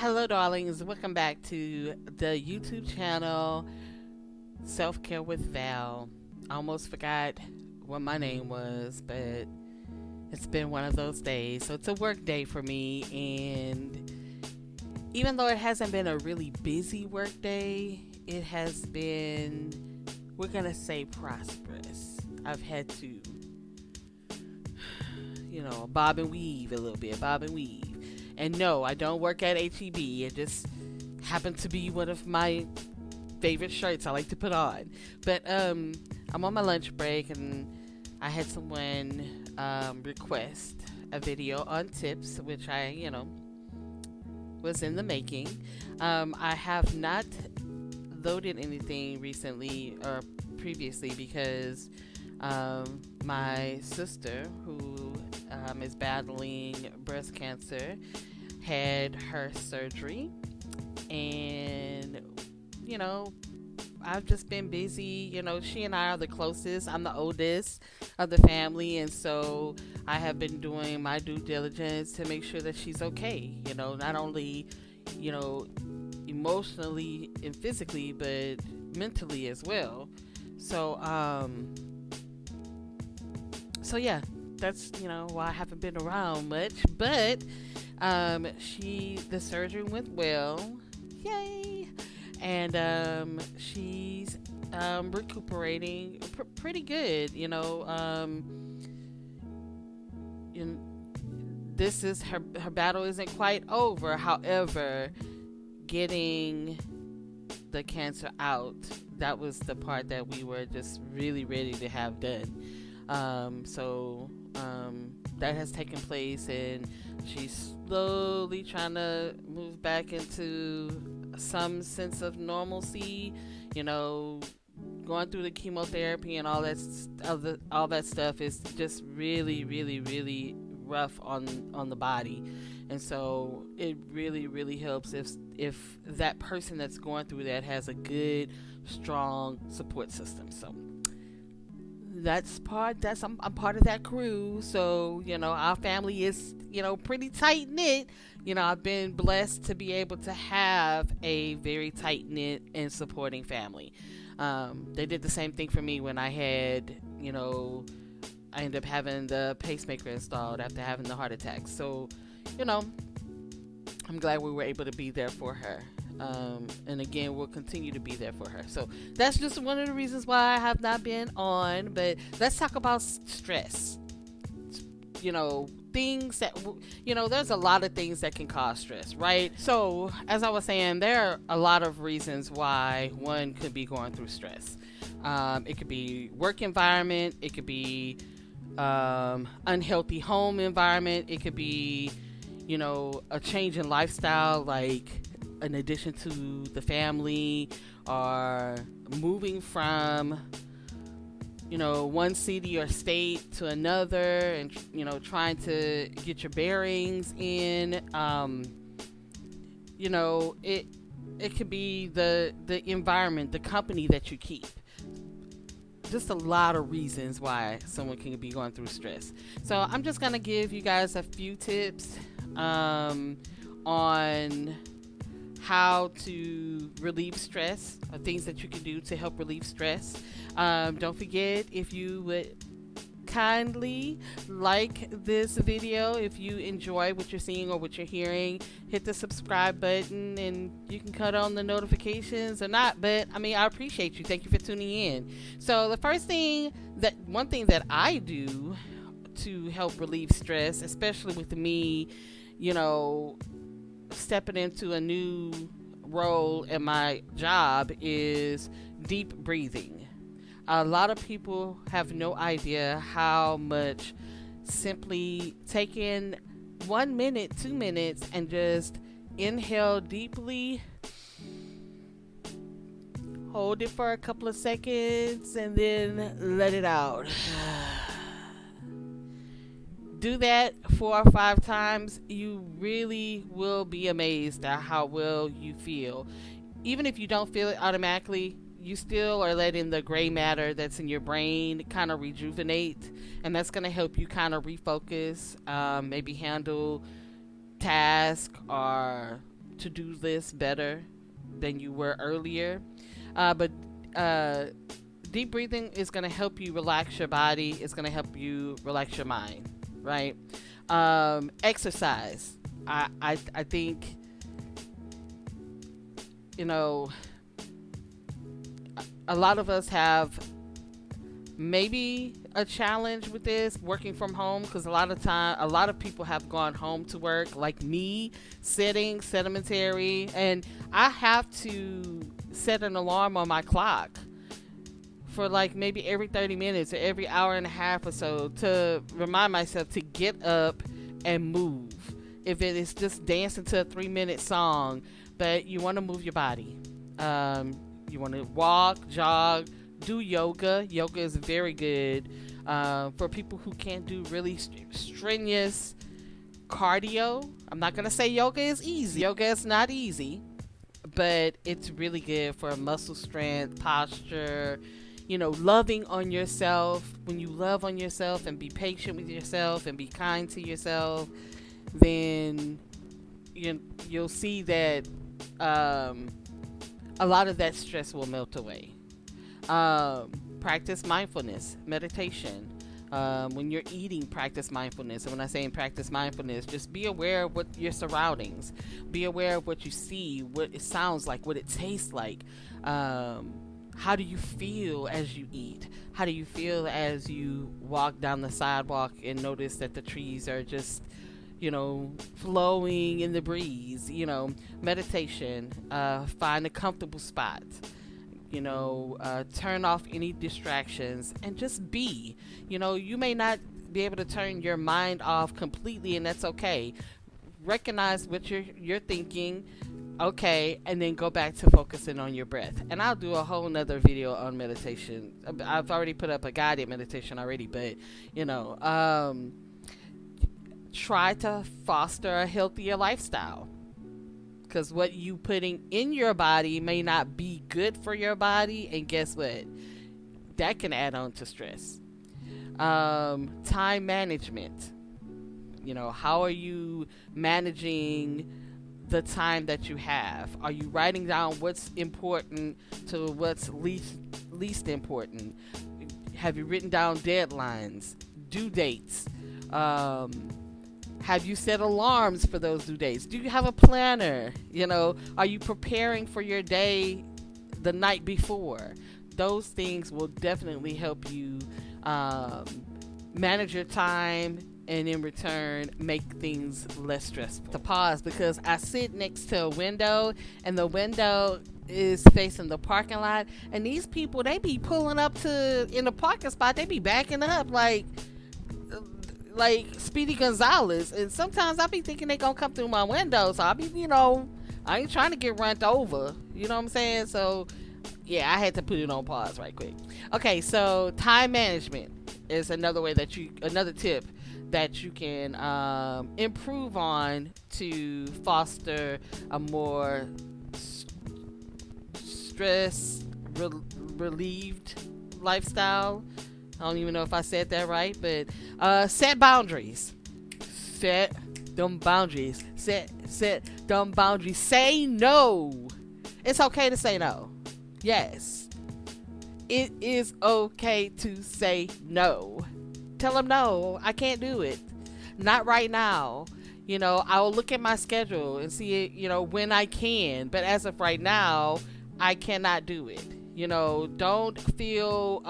Hello, darlings. Welcome back to the YouTube channel Self Care with Val. I almost forgot what my name was, but it's been one of those days. So it's a work day for me, and even though it hasn't been a really busy work day, it has been, we're gonna say, prosperous. I've had to, bob and weave a little bit, bob and weave. And no, I don't work at HEB. It just happened to be one of my favorite shirts I like to put on. But I'm on my lunch break, and I had someone request a video on tips, which I, was in the making. I have not loaded anything recently or previously because my sister, who is battling breast cancer, had her surgery, and I've just been busy. She and I are the closest. I'm the oldest of the family, and so I have been doing my due diligence to make sure that she's okay. Not only emotionally and physically, but mentally as well. So yeah, that's why I haven't been around much. But the surgery went well, yay, and she's recuperating pretty good. This is her battle isn't quite over. However, getting the cancer out, that was the part that we were just really ready to have done. So that has taken place, and she's slowly trying to move back into some sense of normalcy. Going through the chemotherapy and all that stuff is just really, really, really rough on the body, and so it really, really helps if that person that's going through that has a good, strong support system. So I'm part of that crew. So our family is pretty tight knit. I've been blessed to be able to have a very tight knit and supporting family. They did the same thing for me when I had I ended up having the pacemaker installed after having the heart attack. So I'm glad we were able to be there for her. And again, we'll continue to be there for her. So that's just one of the reasons why I have not been on. But let's talk about stress. Things that, there's a lot of things that can cause stress, right? So as I was saying, there are a lot of reasons why one could be going through stress. It could be work environment. It could be unhealthy home environment. It could be, a change in lifestyle, like in addition to the family, or moving from one city or state to another, and trying to get your bearings in. It could be the environment, the company that you keep. Just a lot of reasons why someone can be going through stress. So I'm just gonna give you guys a few tips on how to relieve stress, or things that you can do to help relieve stress. Don't forget, if you would kindly like this video, if you enjoy what you're seeing or what you're hearing, hit the subscribe button, and you can cut on the notifications or not, but I appreciate you. Thank you for tuning in. So the one thing that I do to help relieve stress, especially with me stepping into a new role in my job, is deep breathing. A lot of people have no idea how much simply taking 1 minute, 2 minutes, and just inhale deeply, hold it for a couple of seconds, and then let it out. Do that 4 or 5 times. You really will be amazed at how well you feel. Even if you don't feel it automatically, you still are letting the gray matter that's in your brain kind of rejuvenate, and that's going to help you kind of refocus, maybe handle task or to-do list better than you were earlier. But deep breathing is going to help you relax your body. It's going to help you relax your mind, right? Exercise. I think, you know, a lot of us have maybe a challenge with this working from home, because a lot of people have gone home to work, like me, sitting sedentary, and I have to set an alarm on my clock for like maybe every 30 minutes or every hour and a half or so to remind myself to get up and move. If it is just dancing to a 3-minute song, but you want to move your body. You want to walk, jog, do yoga. Yoga is very good for people who can't do really strenuous cardio. I'm not going to say yoga is easy. Yoga is not easy, but it's really good for muscle strength, posture, loving on yourself. When you love on yourself and be patient with yourself and be kind to yourself, then you'll see that a lot of that stress will melt away. Practice mindfulness, meditation. When you're eating, practice mindfulness. And when I say practice mindfulness, just be aware of what your surroundings, be aware of what you see, what it sounds like, what it tastes like. How do you feel as you eat? How do you feel as you walk down the sidewalk and notice that the trees are just, flowing in the breeze? Meditation. Find a comfortable spot. Turn off any distractions and just be. You may not be able to turn your mind off completely, and that's okay. Recognize what you're thinking, okay, and then go back to focusing on your breath. And I'll do a whole nother video on meditation. I've already put up a guided meditation already, but try to foster a healthier lifestyle, because what you putting in your body may not be good for your body, and guess what, that can add on to stress. Time management. How are you managing the time that you have? Are you writing down what's important to what's least important? Have you written down deadlines, due dates? Have you set alarms for those due dates? Do you have a planner? Are you preparing for your day the night before? Those things will definitely help you manage your time, and in return make things less stressful. To pause, because I sit next to a window, and the window is facing the parking lot, and these people, they be pulling up in the parking spot, they be backing up like Speedy Gonzalez, and sometimes I be thinking they gonna come through my window, so I be, I ain't trying to get run over, you know what I'm saying? So yeah, I had to put it on pause right quick. Okay, so time management is another tip that you can improve on to foster a more stress relieved lifestyle. I don't even know if I said that right, but set boundaries. Set them boundaries. Set them boundaries. Say no. It's okay to say no. Yes. It is okay to say no. Tell them no, I can't do it. Not right now. I'll look at my schedule and see it, when I can. But as of right now, I cannot do it. Don't feel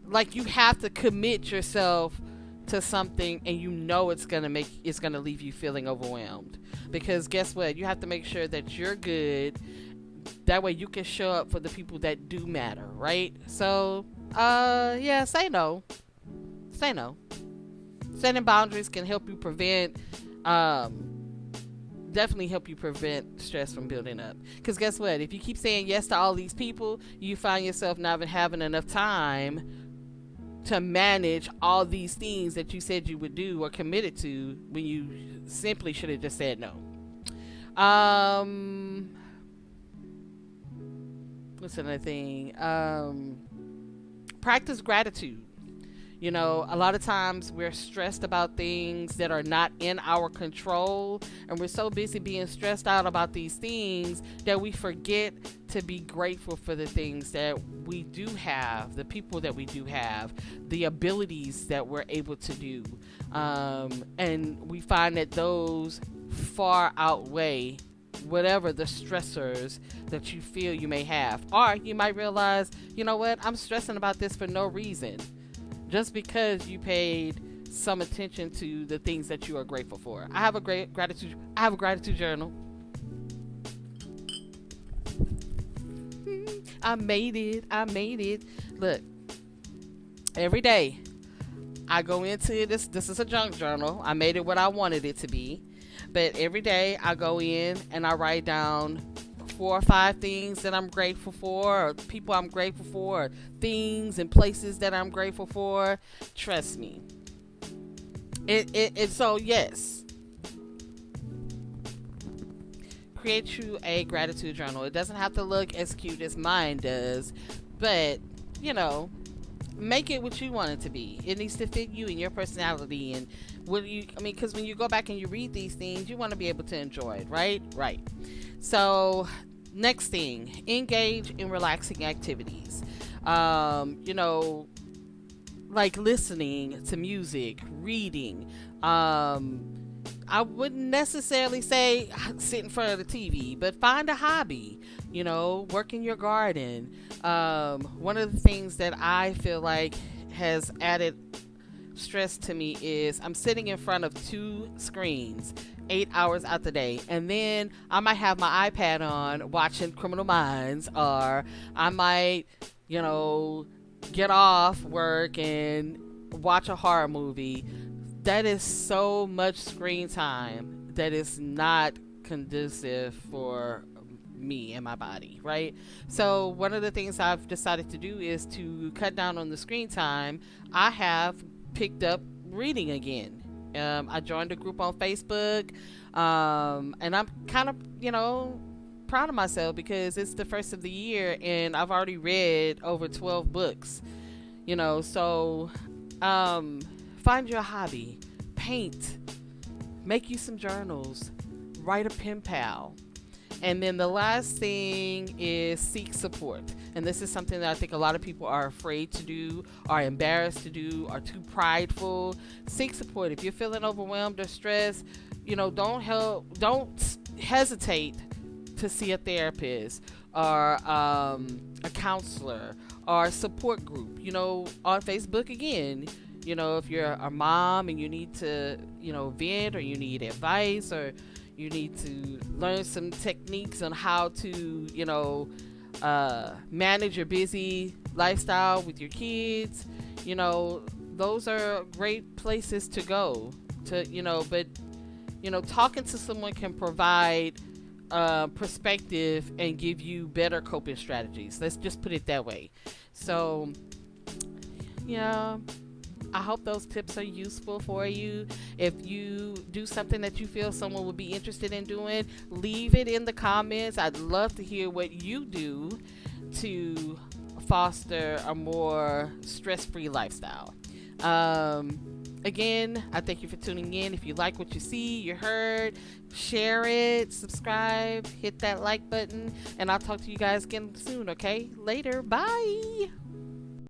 like you have to commit yourself to something and it's gonna leave you feeling overwhelmed. Because guess what? You have to make sure that you're good. That way you can show up for the people that do matter, right? So yeah, say no. Say no. Setting boundaries can help you definitely help you prevent stress from building up. Because guess what? If you keep saying yes to all these people, you find yourself not having enough time to manage all these things that you said you would do or committed to, when you simply should have just said no. What's another thing? Practice gratitude. You know, a lot of times we're stressed about things that are not in our control, and we're so busy being stressed out about these things that we forget to be grateful for the things that we do have, the people that we do have, the abilities that we're able to do. And we find that those far outweigh whatever the stressors that you feel you may have. Or you might realize, you know what, I'm stressing about this for no reason. Just because you paid some attention to the things that you are grateful for. I have a gratitude journal. I made it. Look, every day I go into this. This is a junk journal. I made it what I wanted it to be. But every day I go in and I write down 4 or 5 things that I'm grateful for, or people I'm grateful for, or things and places that I'm grateful for. Trust me. So yes. Create you a gratitude journal. It doesn't have to look as cute as mine does, but you know, make it what you want it to be. It needs to fit you and your personality and what you. I mean, because when you go back and you read these things, you want to be able to enjoy it, right? Right. So, next thing, engage in relaxing activities. You know, like listening to music, reading. I wouldn't necessarily say sit in front of the TV, but find a hobby, you know, work in your garden. One of the things that I feel like has added stress to me is I'm sitting in front of 2 screens 8 hours out the day, and then I might have my iPad on watching Criminal Minds, or I might, you know, get off work and watch a horror movie. That is so much screen time that is not conducive for me and my body, right? So one of the things I've decided to do is to cut down on the screen time. I have picked up reading again. I joined a group on Facebook, and I'm kind of, you know, proud of myself because it's the first of the year and I've already read over 12 books, you know. So find your hobby, paint, make you some journals, write a pen pal. And then the last thing is seek support. And this is something that I think a lot of people are afraid to do, are embarrassed to do, are too prideful. Seek support. If you're feeling overwhelmed or stressed, you know, don't hesitate to see a therapist or a counselor or a support group, you know, on Facebook again. You know, if you're a mom and you need to, you know, vent, or you need advice, or you need to learn some techniques on how to, you know, manage your busy lifestyle with your kids, you know, those are great places to go to, you know. But, you know, talking to someone can provide perspective and give you better coping strategies. Let's just put it that way. So, yeah. I hope those tips are useful for you. If you do something that you feel someone would be interested in doing, leave it in the comments. I'd love to hear what you do to foster a more stress-free lifestyle. Again, I thank you for tuning in. If you like what you see, you heard, share it, subscribe, hit that like button, and I'll talk to you guys again soon, okay? Later. Bye.